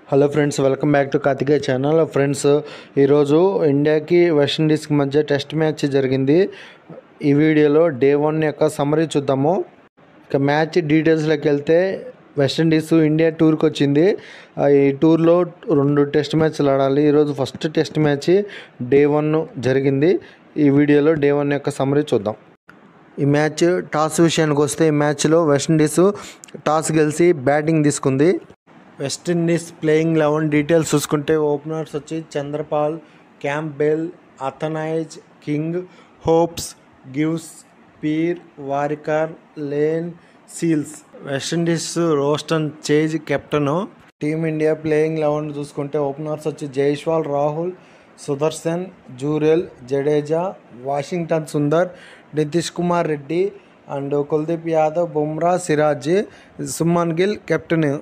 Hello friends, welcome back to Karthikeya channel. Friends, ఈరోజు ఇండియాకి వెస్టిండీస్కి మధ్య టెస్ట్ మ్యాచ్ జరిగింది. ఈ వీడియోలో డే 1 యొక్క సమ్మరీ చూద్దాము. ఇక మ్యాచ్ డీటెయిల్స్లోకి వెళ్తే, వెస్టిండీస్ ఇండియా టూర్కి వచ్చింది. ఈ టూర్లో 2 టెస్ట్ మ్యాచ్లు ఆడాలి. ఈరోజు ఫస్ట్ టెస్ట్ మ్యాచ్ డే 1 జరిగింది. ఈ వీడియోలో డే 1 యొక్క సమ్మరీ చూద్దాం. ఈ మ్యాచ్ టాస్ విషయానికి వస్తే, ఈ మ్యాచ్లో వెస్టిండీస్ టాస్ గెలిచి బ్యాటింగ్ తీసుకుంది. వెస్టిండీస్ ప్లేయింగ్ 11 డీటెయిల్స్ చూసుకుంటే, ఓపెనర్స్ వచ్చి Chanderpaul, Campbell, Athanaze, King, Hopes, Greaves, Pierre, Warrican, Layne, Seales. West Indies Roston Chase captain. Team India playing 11 చూసుకుంటే, ఓపెనర్స్ వచ్చి Jaiswal, Rahul, Sudharsan, Jurel, Jadeja, Washington Sundar, Nitish Kumar Reddy and Kuldeep Yadav, Bumrah, Siraj, Shubman Gill captain.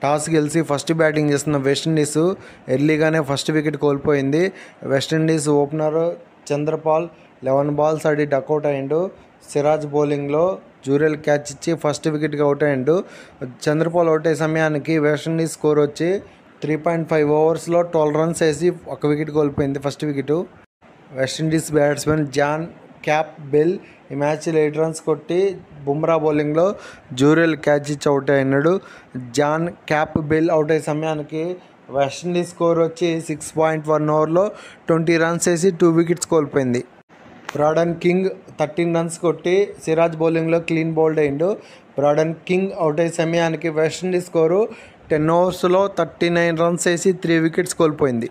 Toss గెలిచి ఫస్ట్ బ్యాటింగ్ చేస్తున్న వెస్టిండీస్ ఎర్లీగానే first wicket కోల్పోయింది. West Indies opener Chanderpaul 11 balls ఆడి duck out అయ్యిండు. సిరాజ్ బౌలింగ్లో Jurel catch ఇచ్చి first వికెట్కి out అయ్యిండు. చంద్రపాల్ అవుట్ అయ్యే సమయానికి వెస్టిండీస్ స్కోర్ వచ్చి 3.5 ఓవర్స్లో 12 రన్స్ వేసి 1 వికెట్ కోల్పోయింది, first wicket. West Indies batsmen John Campbell ఈ మ్యాచ్లో 8 రన్స్ కొట్టి బుమ్రా బౌలింగ్లో జూరెల్ క్యాచ్ ఇచ్చి అవుట్ అయినాడు. జాన్ క్యాంప్బెల్ అవుట్ అయ్యే సమయానికి వెస్టిండీస్ స్కోర్ వచ్చి 6.1 ఓవర్లో 20 రన్స్ వేసి 2 వికెట్స్ కోల్పోయింది. బ్రాడన్ కింగ్ 13 రన్స్ కొట్టి సిరాజ్ బౌలింగ్లో క్లీన్ బౌల్డ్ అయ్యిండు. బ్రాడన్ కింగ్ అవుట్ అయ్యే సమయానికి వెస్టిండీస్ స్కోరు 10 ఓవర్స్లో 39 రన్స్ వేసి 3 వికెట్స్ కోల్పోయింది.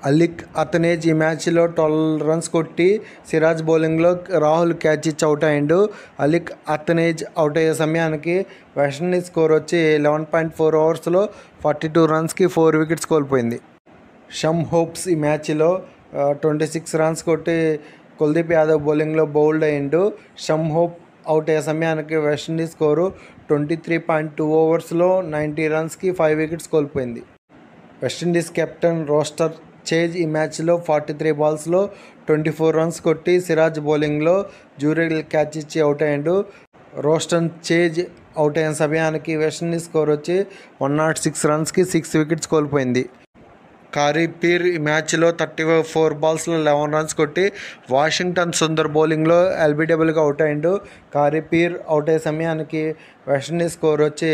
అలిక్ అథనేజ్ ఈ మ్యాచ్లో 12 రన్స్ కొట్టి సిరాజ్ బౌలింగ్లో రాహుల్ క్యాచ్ ఇచ్చి అవుట్ అయ్యిండు. అలిక్ అథనేజ్ అవుట్ అయ్యే సమయానికి వెస్టిండీస్ స్కోర్ వచ్చి 11.4 ఓవర్స్లో 42 రన్స్కి 4 వికెట్స్ కోల్పోయింది. షమ్ హోప్స్ ఈ మ్యాచ్లో 26 రన్స్ కొట్టి కుల్దీప్ యాదవ్ బౌలింగ్లో బౌల్డ్ అయ్యిండు. షమ్ హోప్ అవుట్ అయ్యే సమయానికి వెస్టిండీస్ స్కోరు 23.2 ఓవర్స్లో 90 రన్స్కి 5 వికెట్స్ కోల్పోయింది. వెస్టిండీస్ కెప్టెన్ రోస్టర్ చేజ్ ఈ మ్యాచ్లో 43 బాల్స్లో 24 రన్స్ కొట్టి సిరాజ్ బౌలింగ్లో జూరెల్ క్యాచ్ ఇచ్చి అవుట్ అయ్యిండు. రోస్టన్ చేజ్ అవుట్ అయిన సమయానికి వెస్టిండీస్ స్కోర్ వచ్చి 106 రన్స్కి 6 వికెట్స్ కోల్పోయింది. కారీ పీర్ ఈ మ్యాచ్లో 34 బాల్స్లో 11 రన్స్ కొట్టి వాషింగ్టన్ సుందర్ బౌలింగ్లో ఎల్బీడబ్ల్యూగా అవుట్ అయ్యిండు. కారీ పీర్ అవుట్ అయ్యే సమయానికి వెస్టిండీస్ స్కోర్ వచ్చి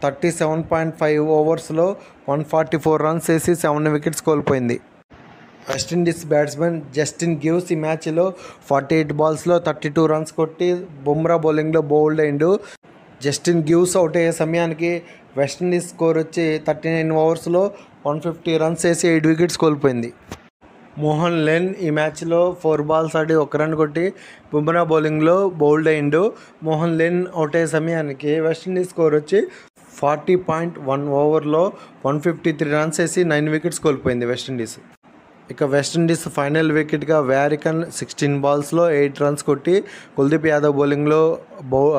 37.5 ఓవర్స్లో 144 రన్స్ వేసి 7 వికెట్స్ కోల్పోయింది. వెస్టిండీస్ బ్యాట్స్మెన్ జస్టిన్ గివ్స్ ఈ మ్యాచ్లో 48 బాల్స్లో 32 రన్స్ కొట్టి బుమ్రా బౌలింగ్లో బౌల్డ్ అయ్యిండు. జస్టిన్ గివ్స్ అవుట్ అయ్యే సమయానికి వెస్టిండీస్ స్కోర్ వచ్చి 39 ఓవర్స్లో 150 రన్స్ వేసి 8 వికెట్స్ కోల్పోయింది. మోహన్ లెన్ ఈ మ్యాచ్లో 4 బాల్స్ ఆడి 1 రన్ కొట్టి బుమ్రా బౌలింగ్లో బౌల్డ్ అయ్యిండు. మోహన్ లెన్ అవుట్ అయ్యే సమయానికి వెస్టిండీస్ స్కోర్ వచ్చి 40.1 ఓవర్లో 153 రన్స్ వేసి 9 వికెట్స్ కోల్పోయింది వెస్టిండీస్. ఇక వెస్టిండీస్ ఫైనల్ వికెట్గా వారికన్ 16 బాల్స్లో 8 రన్స్ కొట్టి కుల్దీప్ యాదవ్ బౌలింగ్లో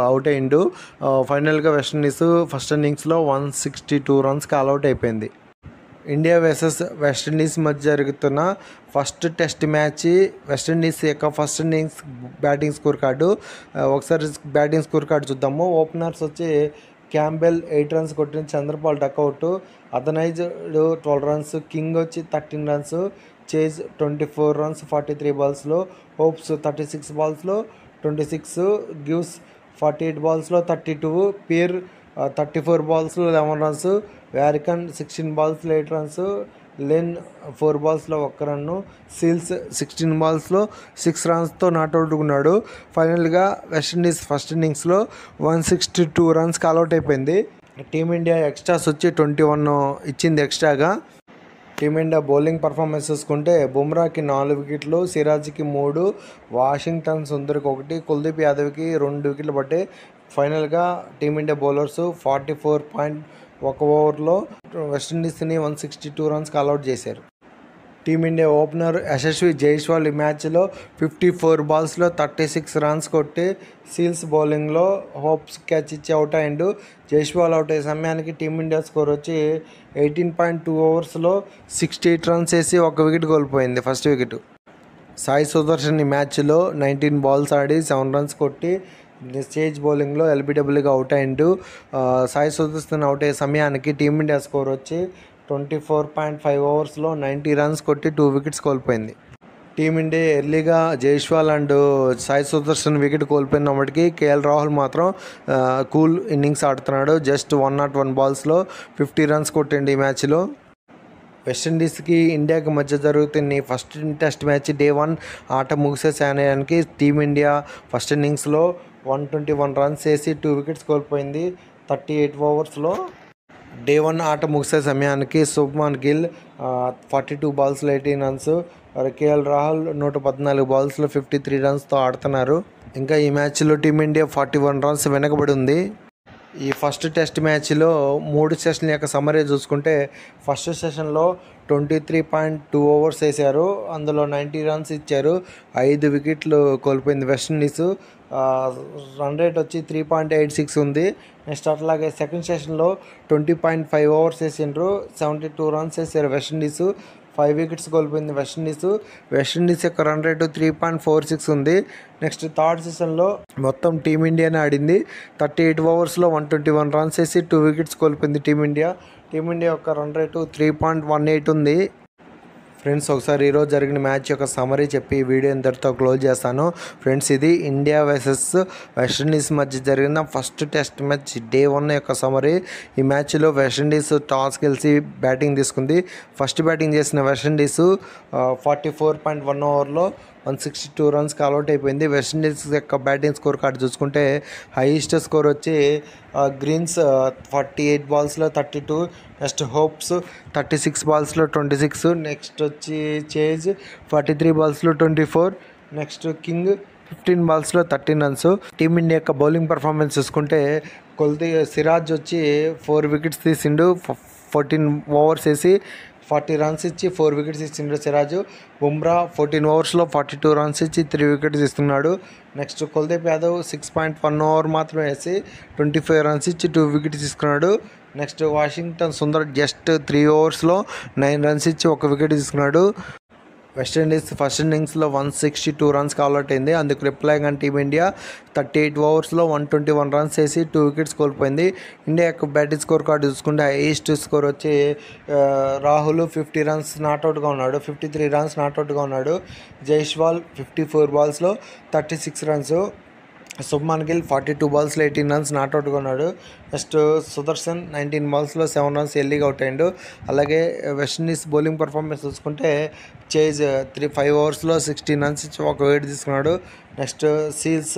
అవుట్ అయ్యిండు. ఫైనల్గా వెస్టిండీస్ ఫస్ట్ ఇన్నింగ్స్లో 162 రన్స్కి ఆల్అవుట్ అయిపోయింది. ఇండియా వర్సెస్ వెస్టిండీస్ మధ్య జరుగుతున్న ఫస్ట్ టెస్ట్ మ్యాచ్. వెస్టిండీస్ యొక్క first innings batting score card. ఒకసారి బ్యాటింగ్ స్కోర్ కార్డు చూద్దాము. ఓపెనర్స్ వచ్చి క్యాంబెల్ 8 రన్స్ కొట్టిన Chanderpaul duck out. Athanaze 12 runs, King వచ్చి 13 రన్స్, చేజ్ 24 రన్స్ 43 బాల్స్లో, హోప్స్ 36 బాల్స్లో 26, గివ్స్ 48 బాల్స్లో 32, పీర్ 34 బాల్స్లో 11 రన్స్, వారికన్ 16 బాల్స్లో 8 రన్స్, లెన్ 4 బాల్స్లో 1 రన్ను, సీల్స్ 16 బాల్స్లో 6 రన్స్తో నాట్అవుట్ ఉన్నాడు. ఫైనల్గా వెస్టిండీస్ ఫస్ట్ ఇన్నింగ్స్లో 162 రన్స్కి ఆల్అవుట్ అయిపోయింది. టీమిండియా ఎక్స్ట్రాస్ వచ్చి 21 ఇచ్చింది ఎక్స్ట్రాగా. టీమిండియా బౌలింగ్ పర్ఫార్మెన్స్ చూసుకుంటే, బుమ్రాకి 4 వికెట్లు, సిరాజ్కి 3, వాషింగ్టన్ సుందర్కి 1, కుల్దీప్ యాదవ్కి 2 వికెట్లు పట్టాయి. ఫైనల్గా టీమిండియా బౌలర్స్ 44.1 ఓవర్లో వెస్టిండీస్ని 162 రన్స్కి ఆల్అవుట్ చేశారు. టీమిండియా ఓపెనర్ యశస్వి జైస్వాల్ ఈ మ్యాచ్లో 54 బాల్స్లో 36 రన్స్ కొట్టి సీల్స్ బౌలింగ్లో హోప్స్ క్యాచ్ ఇచ్చి అవుట్ అయ్యిండు. జైస్వాల్ అవుట్ అయ్యే సమయానికి టీమిండియా స్కోర్ వచ్చి 18.2 ఓవర్స్లో 68 రన్స్ వేసి 1 వికెట్ కోల్పోయింది, ఫస్ట్ వికెట్. సాయి సుదర్శన్ ఈ మ్యాచ్లో 19 బాల్స్ ఆడి 7 రన్స్ కొట్టి స్టేజ్ బౌలింగ్లో ఎల్బిడబ్ల్యూగా అవుట్ అయిండు. సాయి సుదర్శన్ అవుట్ అయ్యే సమయానికి టీమిండియా స్కోర్ వచ్చి 24.5 ఓవర్స్లో 90 రన్స్ కొట్టి 2 వికెట్స్ కోల్పోయింది. టీమిండియా ఎర్లీగా జైస్వాల్ అండ్ సాయి సుదర్శన్ వికెట్ కోల్పోయినప్పటికీ కేఎల్ రాహుల్ మాత్రం కూల్ ఇన్నింగ్స్ ఆడుతున్నాడు. జస్ట్ 101 బాల్స్లో 50 రన్స్ కొట్టిండు ఈ మ్యాచ్లో. వెస్టిండీస్కి ఇండియాకి మధ్య జరుగుతున్న ఫస్ట్ టెస్ట్ మ్యాచ్ డే 1 ఆట ముగిసే సమయానికి టీమిండియా ఫస్ట్ ఇన్నింగ్స్లో 121 రన్స్ వేసి 2 వికెట్స్ కోల్పోయింది 38 ఓవర్స్లో. డే 1 ఆట ముగిసే సమయానికి శుభ్మన్ గిల్ 42 బాల్స్లో 18 రన్స్, కేఎల్ రాహుల్ 114 బాల్స్లో 53 రన్స్తో ఆడుతున్నారు. ఇంకా ఈ మ్యాచ్లో టీమిండియా 41 రన్స్ వెనకబడి ఉంది. ఈ ఫస్ట్ టెస్ట్ మ్యాచ్లో 3 సెషన్ల యొక్క సమరీ చూసుకుంటే ఫస్ట్ సెషన్లో 23.2 ఓవర్స్ వేశారు. అందులో 90 రన్స్ ఇచ్చారు. 5 వికెట్లు కోల్పోయింది వెస్టిండీస్. రన్ రేట్ వచ్చి 3.86 ఉంది. నెక్స్ట్ అట్లాగే సెకండ్ సెషన్లో 20.5 ఓవర్స్ వేసిండ్రు. 72 రన్స్ వేసారు వెస్టిండీస్. 5 వికెట్స్ కోల్పోయింది వెస్టిండీస్ యొక్క రన్ రేటు 3.46 ఉంది. నెక్స్ట్ థర్డ్ సెషన్లో మొత్తం టీమిండియానే ఆడింది. 38 ఓవర్స్లో 121 రన్స్ వేసి 2 వికెట్స్ కోల్పోయింది టీమిండియా యొక్క రన్ రేటు 3.18 ఉంది. ఫ్రెండ్స్, ఒకసారి ఈరోజు జరిగిన మ్యాచ్ యొక్క సమరీ చెప్పి ఈ వీడియో ఇంతటితో క్లోజ్ చేస్తాను. ఫ్రెండ్స్, ఇది ఇండియా వర్సెస్ వెస్టిండీస్ మధ్య జరిగిన ఫస్ట్ టెస్ట్ మ్యాచ్ డే 1 యొక్క సమరీ. ఈ మ్యాచ్లో వెస్టిండీస్ టాస్ గెలిచి బ్యాటింగ్ తీసుకుంది. ఫస్ట్ బ్యాటింగ్ చేసిన వెస్టిండీస్ 44.1 ఓవర్లో 162 రన్స్కి అవుట్ అయిపోయింది. వెస్టిండీస్ యొక్క బ్యాటింగ్ స్కోర్ కార్డు చూసుకుంటే హైయెస్ట్ స్కోర్ వచ్చి గ్రీన్స్ 48 బాల్స్లో 32, నెక్స్ట్ హోప్స్ 36 బాల్స్లో 26, నెక్స్ట్ వచ్చి chase 43 బాల్స్లో 24, next king 15 బాల్స్లో 13 runs. Team India యొక్క బౌలింగ్ పర్ఫార్మెన్స్ చూసుకుంటే సిరాజ్ వచ్చి 4 వికెట్స్ తీసిండు. 14 ఓవర్స్ వేసి 40 రన్స్ ఇచ్చి 4 వికెట్స్ ఇచ్చిండు సిరాజు. బుమ్రా 14 ఓవర్స్లో 42 రన్స్ ఇచ్చి 3 వికెట్స్ ఇస్తున్నాడు. నెక్స్ట్ కుల్దీప్ యాదవ్ 6.1 ఓవర్ మాత్రమే వేసి 25 రన్స్ ఇచ్చి 2 వికెట్స్ తీసుకున్నాడు. Next Washington Sundar just 3 ఓవర్స్లో 9 runs ఇచ్చి 1 వికెట్ తీసుకున్నాడు. వెస్టిండీస్ ఫస్ట్ ఇన్నింగ్స్లో 162 రన్స్కి అవుట్ అయింది. అందుకు రిప్లైగా టీమిండియా 38 ఓవర్స్లో 121 రన్స్ వేసి 2 వికెట్స్ కోల్పోయింది. ఇండియా యొక్క బ్యాటింగ్ స్కోర్ కార్డు చూసుకుంటే హైయెస్ట్ స్కోర్ వచ్చి రాహుల్ 50 రన్స్ నాట్అవుట్గా ఉన్నాడు. 53 రన్స్ నాట్అవుట్గా ఉన్నాడు. జైస్వాల్ 54 బాల్స్లో 36 రన్స్. శుభ్మన్ గిల్ 42 బాల్స్లో 18 రన్స్ నాట్అవుట్గా ఉన్నాడు. నెక్స్ట్ సుదర్శన్ 19 బాల్స్లో 7 రన్స్ ఎర్లీగా అవుట్ అయ్యాడు. అలాగే వెస్టిండీస్ బౌలింగ్ పర్ఫార్మెన్స్ చూసుకుంటే చేజ్ 5 ఓవర్స్లో 16 రన్స్ ఇచ్చి 1 వికెట్ తీసుకున్నాడు. నెక్స్ట్ సీల్స్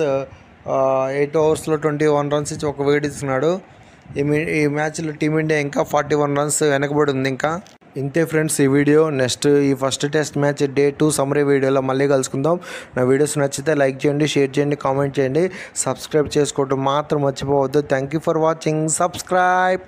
8 ఓవర్స్లో 21 రన్స్ ఇచ్చి 1 వికెట్ తీసుకున్నాడు. ఈ మ్యాచ్లో టీమిండియా ఇంకా 41 రన్స్ వెనకబడి ఉంది. ఇంకా ఇంతే ఫ్రెండ్స్ ఈ వీడియో. నెక్స్ట్ ఈ first test match day 2 summary వీడియోలో మళ్ళీ కలుసుకుందాం. నా వీడియోస్ నచ్చితే లైక్ చేయండి, షేర్ చేయండి, కామెంట్ చేయండి, సబ్స్క్రైబ్ చేసుకోవడం మాత్రం మర్చిపోవద్దు. Thank you for watching. Subscribe.